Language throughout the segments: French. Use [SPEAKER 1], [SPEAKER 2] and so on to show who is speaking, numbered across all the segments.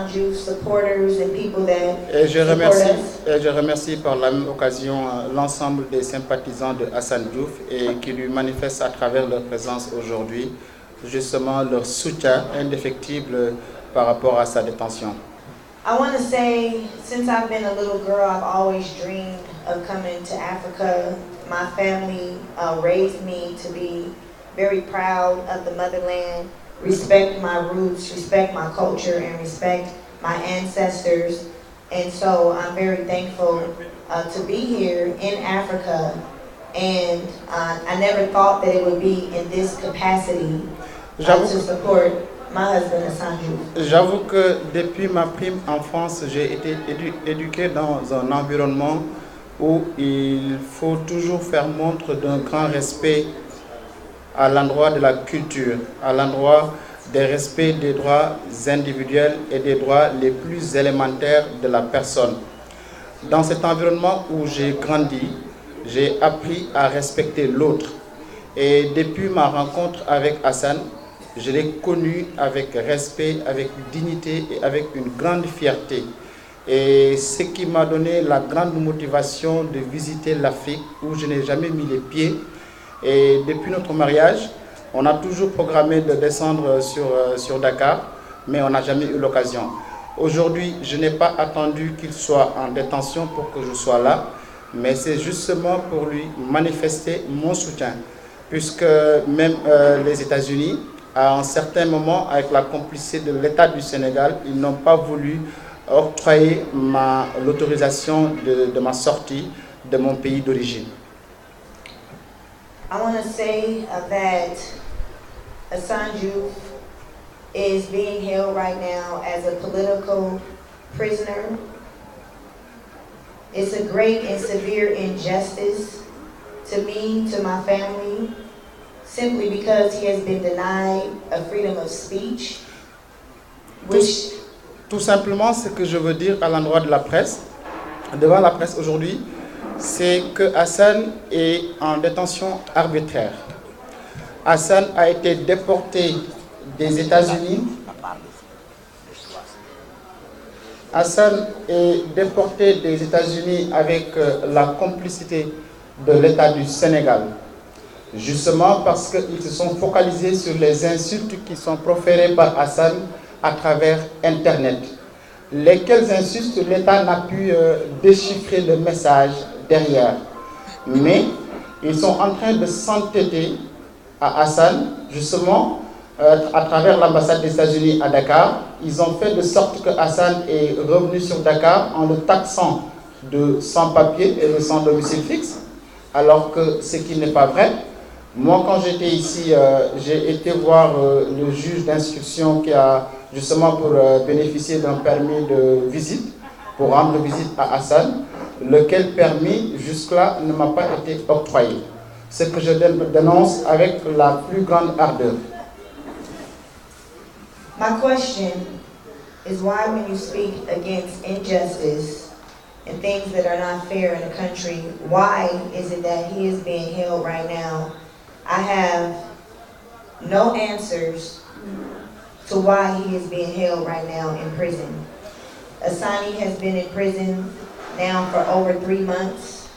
[SPEAKER 1] Hassan Diouf supporters and people that
[SPEAKER 2] Et je
[SPEAKER 1] support us.
[SPEAKER 2] et je remercie par la même occasion l'ensemble des sympathisants de Hassan Diouf et qui lui manifestent à travers leur présence aujourd'hui justement leur soutien indéfectible par rapport à sa détention.
[SPEAKER 1] I want to say, since I've been a little girl, I've always dreamed of coming to Africa. My family raised me to be very proud of the motherland, respect my roots, respect my culture, and respect my ancestors. And so I'm very thankful to be here in Africa. And I never thought that it would be in this capacity to support my husband, Hassan Diouf.
[SPEAKER 2] J'avoue que depuis ma prime enfance, j'ai été éduqué dans un environnement où il faut toujours faire montre d'un grand respect à l'endroit de la culture, à l'endroit des respects des droits individuels et des droits les plus élémentaires de la personne. Dans cet environnement où j'ai grandi, j'ai appris à respecter l'autre. Et depuis ma rencontre avec Hassan, je l'ai connu avec respect, avec dignité et avec une grande fierté. Et ce qui m'a donné la grande motivation de visiter l'Afrique où je n'ai jamais mis les pieds. Et depuis notre mariage, on a toujours programmé de descendre sur Dakar, mais on n'a jamais eu l'occasion. Aujourd'hui, je n'ai pas attendu qu'il soit en détention pour que je sois là, mais c'est justement pour lui manifester mon soutien, puisque même les États-Unis, à un certain moment, avec la complicité de l'État du Sénégal, ils n'ont pas voulu octroyer l'autorisation de ma sortie de mon pays d'origine.
[SPEAKER 1] I want to say that Hassan Diouf is being held right now as a political prisoner. It's a great and severe injustice to me, to my family, simply because he has been denied a freedom of speech, which...
[SPEAKER 2] Tout simplement, ce que je veux dire à l'endroit de la presse, devant la presse aujourd'hui, c'est que Hassan est en détention arbitraire. Hassan a été déporté des États-Unis. Hassan est déporté des États-Unis avec la complicité de l'État du Sénégal. Justement parce qu'ils se sont focalisés sur les insultes qui sont proférées par Hassan à travers Internet. Lesquelles insultes l'État n'a pu déchiffrer le message derrière. Mais ils sont en train de s'entêter à Hassan, justement, à travers l'ambassade des États-Unis à Dakar. Ils ont fait de sorte que Hassan est revenu sur Dakar en le taxant de sans-papier et de sans domicile fixe, alors que ce qui n'est pas vrai. Moi, quand j'étais ici, j'ai été voir le juge d'instruction qui a justement pour bénéficier d'un permis de visite, pour rendre visite à Hassan, lequel permis jusque-là ne m'a pas été octroyé. Ce que je dénonce avec la plus grande ardeur.
[SPEAKER 1] My question is why when you speak against injustice and things that are not fair in the country, why is it that he is being held right now? I have no answers to why he is being held right now in prison. Asani has been in prison now for over 3 months,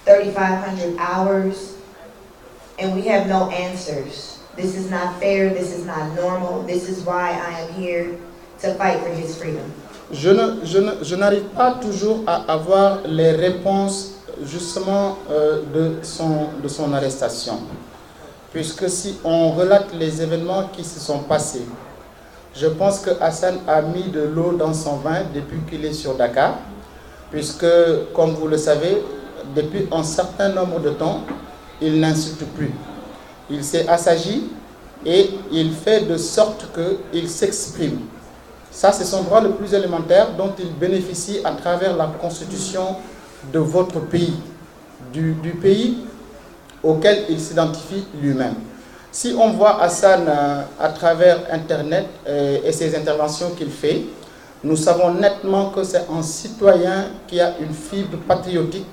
[SPEAKER 1] 3,500 hours, and we have no answers. This is not fair, this is not normal, this is why I am here to fight for his freedom.
[SPEAKER 2] Je n'arrive pas toujours à avoir les réponses justement de son arrestation. Puisque si on relate les événements qui se sont passés, je pense que Hassan a mis de l'eau dans son vin depuis qu'il est sur Dakar, puisque, comme vous le savez, depuis un certain nombre de temps, il n'insulte plus. Il s'est assagi et il fait de sorte qu'il s'exprime. Ça, c'est son droit le plus élémentaire dont il bénéficie à travers la constitution de votre pays, du pays auquel il s'identifie lui-même. Si on voit Hassan à travers Internet et ses interventions qu'il fait, nous savons nettement que c'est un citoyen qui a une fibre patriotique,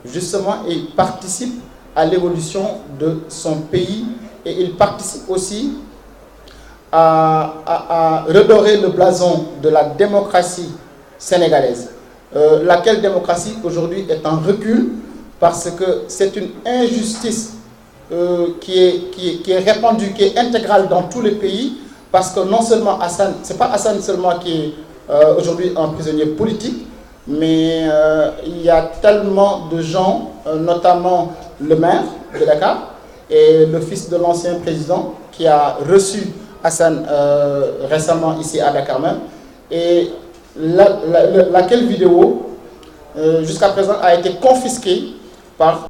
[SPEAKER 2] justement, et il participe à l'évolution de son pays et il participe aussi à redorer le blason de la démocratie sénégalaise, laquelle démocratie aujourd'hui est en recul parce que c'est une injustice qui est répandue, qui est intégrale dans tous les pays, parce que non seulement Hassan, c'est pas Hassan seulement qui est aujourd'hui un prisonnier politique, mais il y a tellement de gens, notamment le maire de Dakar et le fils de l'ancien président qui a reçu Hassan récemment ici à Dakar même, et laquelle vidéo jusqu'à présent a été confisquée par